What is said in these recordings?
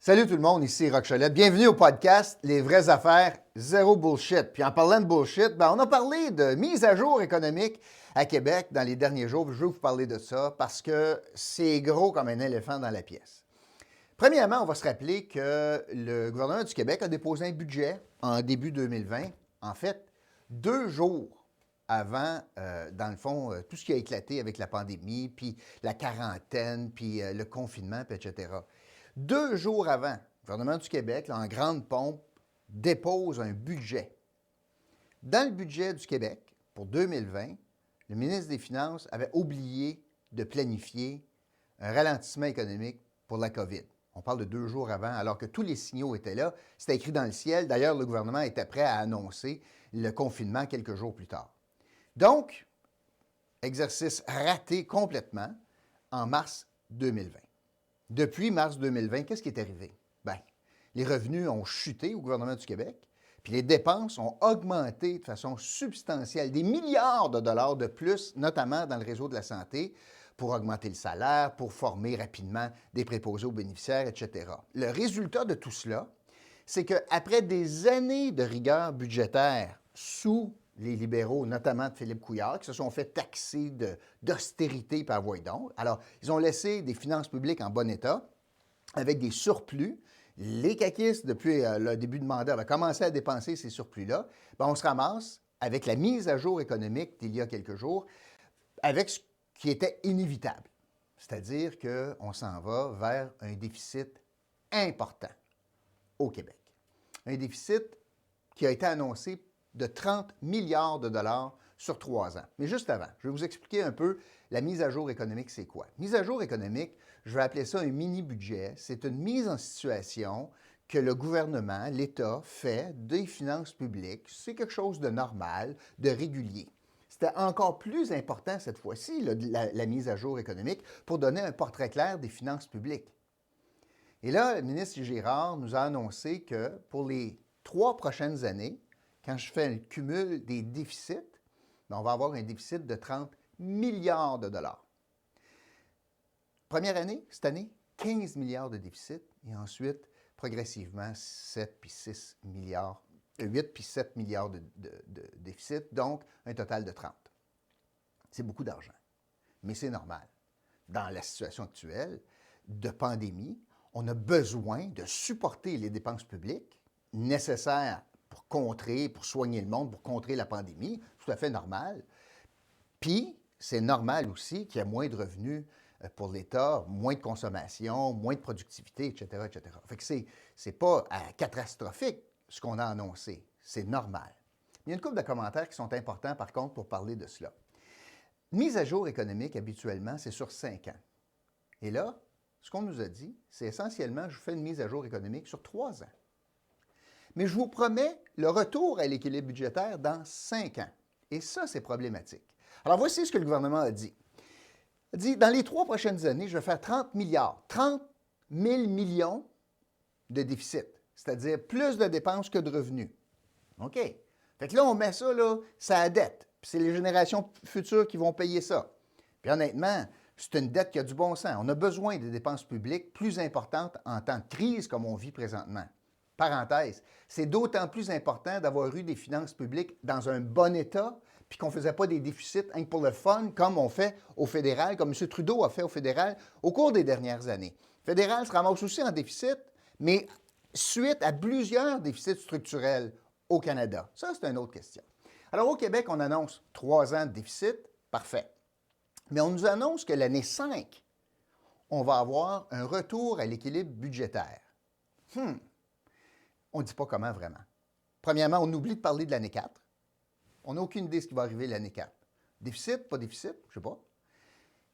Salut tout le monde, ici Roch Cholette. Bienvenue au podcast Les vraies affaires, zéro bullshit. Puis en parlant de bullshit, on a parlé de mise à jour économique à Québec dans les derniers jours. Je veux vous parler de ça parce que c'est gros comme un éléphant dans la pièce. Premièrement, on va se rappeler que le gouvernement du Québec a déposé un budget en début 2020. En fait, 2 jours avant, dans le fond, tout ce qui a éclaté avec la pandémie, puis la quarantaine, puis le confinement, puis etc. 2 jours avant, le gouvernement du Québec, là, en grande pompe, dépose un budget. Dans le budget du Québec, pour 2020, le ministre des Finances avait oublié de planifier un ralentissement économique pour la COVID. On parle de 2 jours avant, alors que tous les signaux étaient là. C'était écrit dans le ciel. D'ailleurs, le gouvernement était prêt à annoncer le confinement quelques jours plus tard. Donc, exercice raté complètement en mars 2020. Depuis mars 2020, qu'est-ce qui est arrivé? Bien, les revenus ont chuté au gouvernement du Québec, puis les dépenses ont augmenté de façon substantielle, des milliards de dollars de plus, notamment dans le réseau de la santé, pour augmenter le salaire, pour former rapidement des préposés aux bénéficiaires, etc. Le résultat de tout cela, c'est qu'après des années de rigueur budgétaire sous les libéraux, notamment de Philippe Couillard, qui se sont fait taxer d'austérité par voie donc. Alors, ils ont laissé des finances publiques en bon état, avec des surplus. Les caquistes, depuis le début de mandat, avaient commencé à dépenser ces surplus-là. Bien, on se ramasse avec la mise à jour économique d'il y a quelques jours, avec ce qui était inévitable. C'est-à-dire qu'on s'en va vers un déficit important au Québec. Un déficit qui a été annoncé de 30 milliards de dollars sur 3 ans. Mais juste avant, je vais vous expliquer un peu la mise à jour économique, c'est quoi? Mise à jour économique, je vais appeler ça un mini-budget. C'est une mise en situation que le gouvernement, l'État, fait des finances publiques. C'est quelque chose de normal, de régulier. C'était encore plus important cette fois-ci, la mise à jour économique, pour donner un portrait clair des finances publiques. Et là, le ministre Girard nous a annoncé que pour les 3 prochaines années, quand je fais un cumul des déficits, on va avoir un déficit de 30 milliards de dollars. Première année, cette année, 15 milliards de déficit et ensuite, progressivement, 7 puis 6 milliards, 8 puis 7 milliards de déficit, donc un total de 30. C'est beaucoup d'argent, mais c'est normal. Dans la situation actuelle de pandémie, on a besoin de supporter les dépenses publiques nécessaires pour contrer, pour soigner le monde, pour contrer la pandémie, tout à fait normal. Puis, c'est normal aussi qu'il y ait moins de revenus pour l'État, moins de consommation, moins de productivité, etc., etc. Fait que c'est pas catastrophique ce qu'on a annoncé, c'est normal. Il y a une couple de commentaires qui sont importants, par contre, pour parler de cela. Mise à jour économique, habituellement, c'est sur 5 ans. Et là, ce qu'on nous a dit, c'est essentiellement, je vous fais une mise à jour économique sur 3 ans. Mais je vous promets le retour à l'équilibre budgétaire dans 5 ans. Et ça, c'est problématique. Alors, voici ce que le gouvernement a dit. Il a dit, dans les 3 prochaines années, je vais faire 30 milliards, 30 000 millions de déficit, c'est-à-dire plus de dépenses que de revenus. OK. Fait que là, on met ça, là, ça a dette. Puis c'est les générations futures qui vont payer ça. Puis honnêtement, c'est une dette qui a du bon sens. On a besoin de dépenses publiques plus importantes en temps de crise comme on vit présentement. Parenthèse, c'est d'autant plus important d'avoir eu des finances publiques dans un bon état, puis qu'on ne faisait pas des déficits rien que pour le fun, comme on fait au fédéral, comme M. Trudeau a fait au fédéral au cours des dernières années. Le fédéral se ramasse aussi en déficit, mais suite à plusieurs déficits structurels au Canada. Ça, c'est une autre question. Alors, au Québec, on annonce 3 ans de déficit, parfait. Mais on nous annonce que l'année 5, on va avoir un retour à l'équilibre budgétaire. On ne dit pas comment vraiment. Premièrement, on oublie de parler de l'année 4. On n'a aucune idée de ce qui va arriver l'année 4. Déficit, pas déficit, je ne sais pas.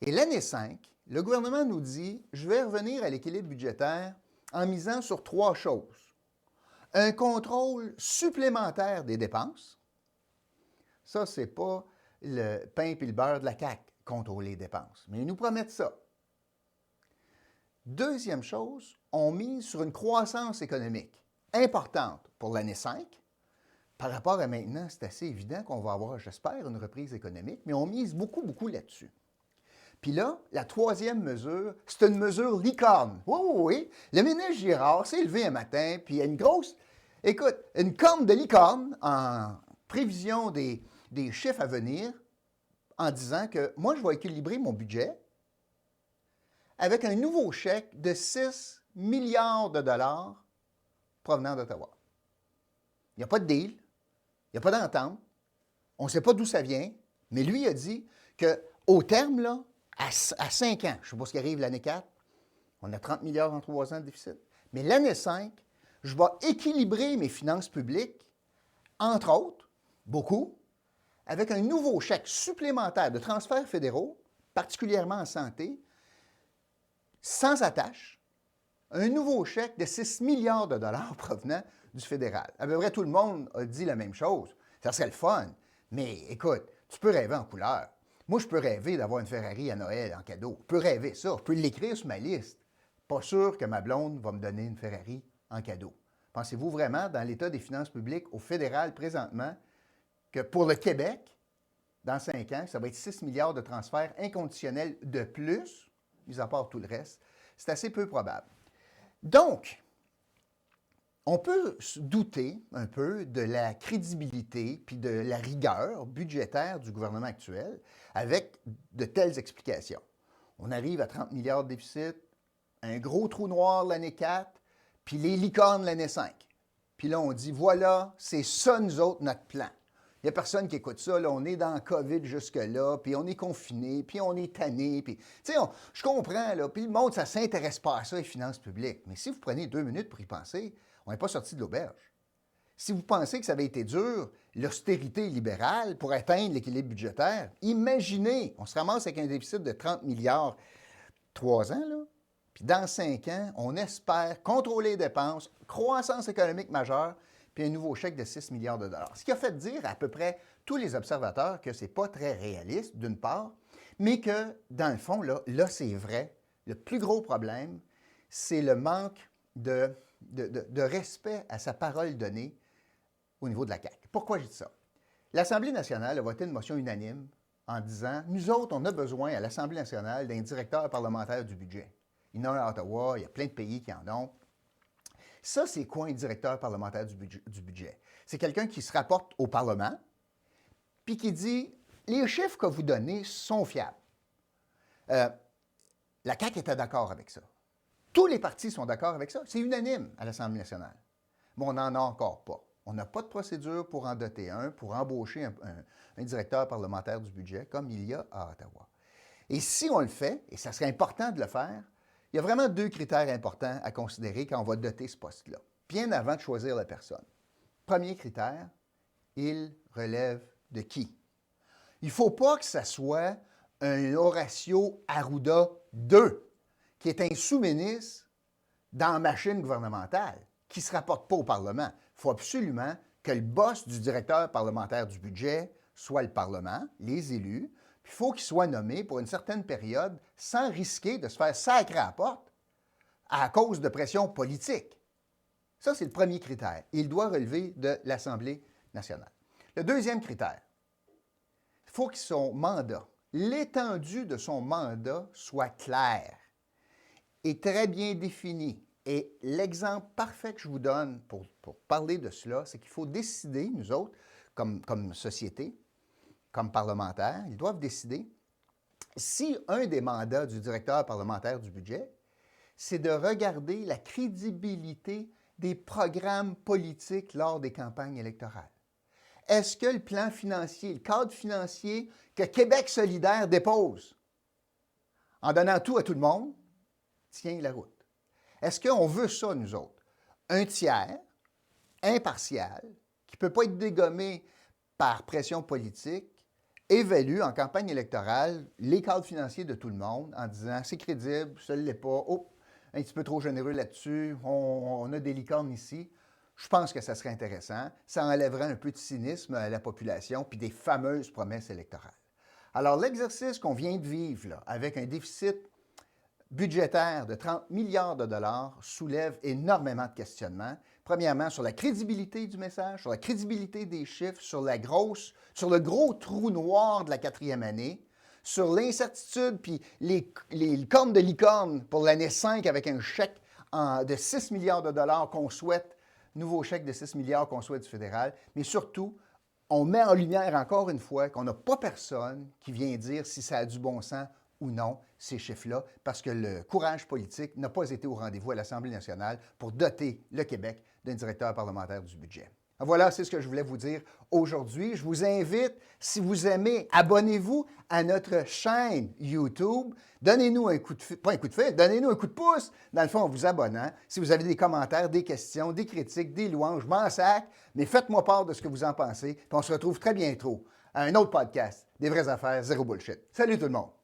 Et l'année 5, le gouvernement nous dit, je vais revenir à l'équilibre budgétaire en misant sur 3 choses. Un contrôle supplémentaire des dépenses. Ça, ce n'est pas le pain et le beurre de la CAQ, contrôler les dépenses. Mais ils nous promettent ça. Deuxième chose, on mise sur une croissance économique importante pour l'année 5. Par rapport à maintenant, c'est assez évident qu'on va avoir, j'espère, une reprise économique, mais on mise beaucoup, beaucoup là-dessus. Puis là, la troisième mesure, c'est une mesure licorne. Oui, oui, oui. Le ministre Girard s'est levé un matin, puis il y a une corne de licorne en prévision des chiffres à venir, en disant que moi, je vais équilibrer mon budget avec un nouveau chèque de 6 milliards de dollars provenant d'Ottawa. Il n'y a pas de deal, il n'y a pas d'entente, on ne sait pas d'où ça vient, mais lui a dit qu'au terme, là, à 5 ans, je ne sais pas ce qui arrive l'année 4, on a 30 milliards en 3 ans de déficit, mais l'année 5, je vais équilibrer mes finances publiques, entre autres, beaucoup, avec un nouveau chèque supplémentaire de transferts fédéraux, particulièrement en santé, sans attache, un nouveau chèque de 6 milliards de dollars provenant du fédéral. À peu près tout le monde a dit la même chose. Ça serait le fun. Mais écoute, tu peux rêver en couleur. Moi, je peux rêver d'avoir une Ferrari à Noël en cadeau. Je peux rêver ça. Je peux l'écrire sur ma liste. Pas sûr que ma blonde va me donner une Ferrari en cadeau. Pensez-vous vraiment, dans l'état des finances publiques au fédéral présentement, que pour le Québec, dans 5 ans, ça va être 6 milliards de transferts inconditionnels de plus, mis à part tout le reste? C'est assez peu probable. Donc, on peut se douter un peu de la crédibilité puis de la rigueur budgétaire du gouvernement actuel avec de telles explications. On arrive à 30 milliards de déficit, un gros trou noir l'année 4, puis les licornes l'année 5. Puis là, on dit, voilà, c'est ça, nous autres, notre plan. Il n'y a personne qui écoute ça. Là, on est dans le COVID jusque-là, puis on est confiné, puis on est tanné. Puis, tu sais, je comprends, là, puis le monde, ça ne s'intéresse pas à ça, les finances publiques. Mais si vous prenez 2 minutes pour y penser, on n'est pas sorti de l'auberge. Si vous pensez que ça avait été dur, l'austérité libérale pour atteindre l'équilibre budgétaire, imaginez, on se ramasse avec un déficit de 30 milliards 3 ans, là, puis dans 5 ans, on espère contrôler les dépenses, croissance économique majeure, puis un nouveau chèque de 6 milliards de dollars. Ce qui a fait dire à peu près tous les observateurs que ce n'est pas très réaliste, d'une part, mais que, dans le fond, là c'est vrai, le plus gros problème, c'est le manque de respect à sa parole donnée au niveau de la CAQ. Pourquoi je dis ça? L'Assemblée nationale a voté une motion unanime en disant, nous autres, on a besoin à l'Assemblée nationale d'un directeur parlementaire du budget. Il y en a un à Ottawa, il y a plein de pays qui en ont. Ça, c'est quoi un directeur parlementaire du budget? C'est quelqu'un qui se rapporte au Parlement, puis qui dit, les chiffres que vous donnez sont fiables. La CAQ était d'accord avec ça. Tous les partis sont d'accord avec ça. C'est unanime à l'Assemblée nationale. Mais on n'en a encore pas. On n'a pas de procédure pour en doter un, pour embaucher un directeur parlementaire du budget, comme il y a à Ottawa. Et si on le fait, et ça serait important de le faire, il y a vraiment 2 critères importants à considérer quand on va doter ce poste-là, bien avant de choisir la personne. Premier critère, il relève de qui? Il ne faut pas que ça soit un Horacio Arruda II, qui est un sous-ministre dans la machine gouvernementale, qui ne se rapporte pas au Parlement. Il faut absolument que le boss du directeur parlementaire du budget soit le Parlement, les élus, puis il faut qu'il soit nommé pour une certaine période sans risquer de se faire sacrer à la porte à cause de pression politique. Ça, c'est le premier critère. Il doit relever de l'Assemblée nationale. Le deuxième critère, il faut que son mandat, l'étendue de son mandat soit clair et très bien défini. Et l'exemple parfait que je vous donne pour parler de cela, c'est qu'il faut décider, nous autres, comme société, comme parlementaires, ils doivent décider si un des mandats du directeur parlementaire du budget, c'est de regarder la crédibilité des programmes politiques lors des campagnes électorales. Est-ce que le plan financier, le cadre financier que Québec solidaire dépose, en donnant tout à tout le monde, tient la route? Est-ce qu'on veut ça, nous autres? Un tiers, impartial, qui ne peut pas être dégommé par pression politique, évalue en campagne électorale les cadres financiers de tout le monde en disant c'est crédible, ça ne l'est pas, oh, un petit peu trop généreux là-dessus, on a des licornes ici. Je pense que ça serait intéressant. Ça enlèverait un peu de cynisme à la population puis des fameuses promesses électorales. Alors, l'exercice qu'on vient de vivre là, avec un déficit budgétaire de 30 milliards de dollars soulève énormément de questionnements. Premièrement, sur la crédibilité du message, sur la crédibilité des chiffres, sur le gros trou noir de la 4e année, sur l'incertitude puis les cornes de licorne pour l'année 5 avec un chèque de 6 milliards de dollars qu'on souhaite, nouveau chèque de 6 milliards qu'on souhaite du fédéral, mais surtout, on met en lumière encore une fois qu'on n'a pas personne qui vient dire si ça a du bon sens ou non, ces chiffres-là, parce que le courage politique n'a pas été au rendez-vous à l'Assemblée nationale pour doter le Québec d'un directeur parlementaire du budget. Voilà, c'est ce que je voulais vous dire aujourd'hui. Je vous invite, si vous aimez, abonnez-vous à notre chaîne YouTube. Donnez-nous un coup de fil, pas un coup de fil, donnez-nous un coup de pouce, dans le fond, en vous abonnant. Si vous avez des commentaires, des questions, des critiques, des louanges, je m'en sac, mais faites-moi part de ce que vous en pensez. Puis on se retrouve très bientôt à un autre podcast, Des vraies affaires, zéro bullshit. Salut tout le monde!